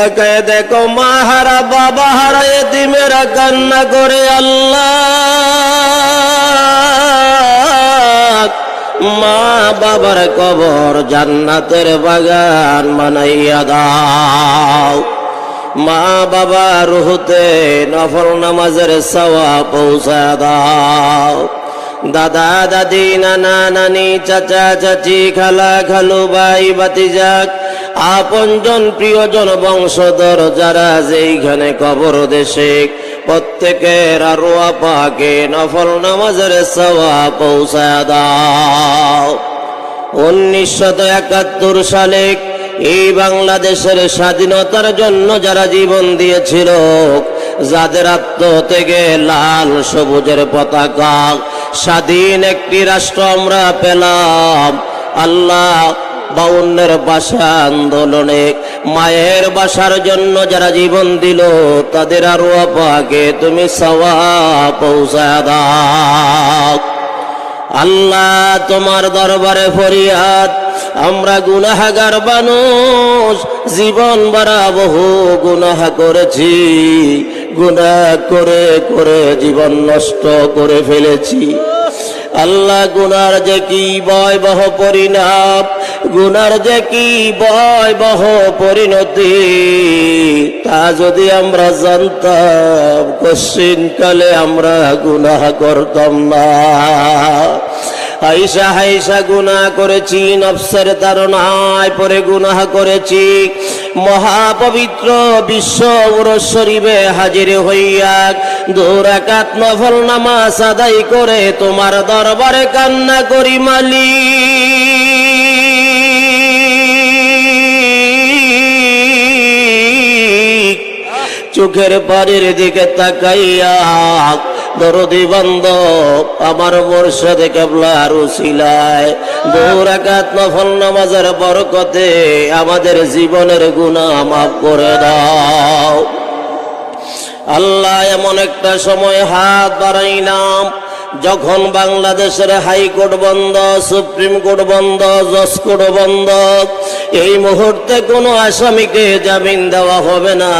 তাকায় দেখো মা হারা বাবা হারা এতিমেরা কান্না করে, আল্লাহ মা বাবার কবর জান্নাতের বাগান বানাইয়া দাও। মা বাবা রুহতে নফল নামাজের সওয়াব পৌঁছায়া দাও। দাদা দাদি নানা নানি চাচা চাচি খালা খালু ভাই ভাতিজা আপনজন প্রিয়জন বংশধর যারা যেইখানে কবর দেশে প্রত্যেকের আরওয়াহ পাকে নফল নামাজের সওয়াব পৌঁছায়া দাও। 1971 সালে এই বাংলাদেশের স্বাধীনতার জন্য যারা জীবন দিয়েছিল, যাদের আত্মত্যাগে লাল সবুজের পতাকা, স্বাধীন একটি রাষ্ট্র আমরা পেলাম। আল্লাহ 52 ভাষা আন্দোলনে মায়ের ভাষার জন্য যারা জীবন দিল, তাদের আরওয়াহ পাকে তুমি সওয়াব পৌঁছায়া দাও। আল্লাহ তোমার দরবারে ফরিয়াদ, আমরা গুনাহগার মানুষ, জীবন ভরা বহু গুনাহ করেছি, গুনাহ করে করে জীবন নষ্ট করে ফেলেছি। আল্লাহ গুনার যে কি ভয়াবহ পরিণাম, গুনার যে কি ভয়াবহ পরিণতি, তা যদি আমরা জানতাম কশিনকালে আমরা গুনাহ করতাম না। হাইসা হাইসা গুনাহ করেছি, নফসের তাড়নায় পরে গুনাহ করেছি। মহাপবিত্র বিশ্ব উরস শরীফে হাজির হইয়া 2 রাকাত নফল নামাজ আদায় করে তোমার দরবারে কান্না করি মালিক। চোখের পানির দিকে তাকাইয়া দরদি বান্ধব আমার মুর্শিদ কিবলার উসিলায় 2 রাকাত নফল নামাজের বরকতে আমাদের জীবনের গুনাহ মাফ করে দাও। আল্লাহ এমন একটা সময় হাত বাড়াইলাম যখন বাংলাদেশের হাইকোর্ট বন্ধ, সুপ্রিম কোর্ট বন্ধ, জজ কোর্ট বন্ধ। এই মুহূর্তে কোনো আসামিকে জামিন দেওয়া হবে না।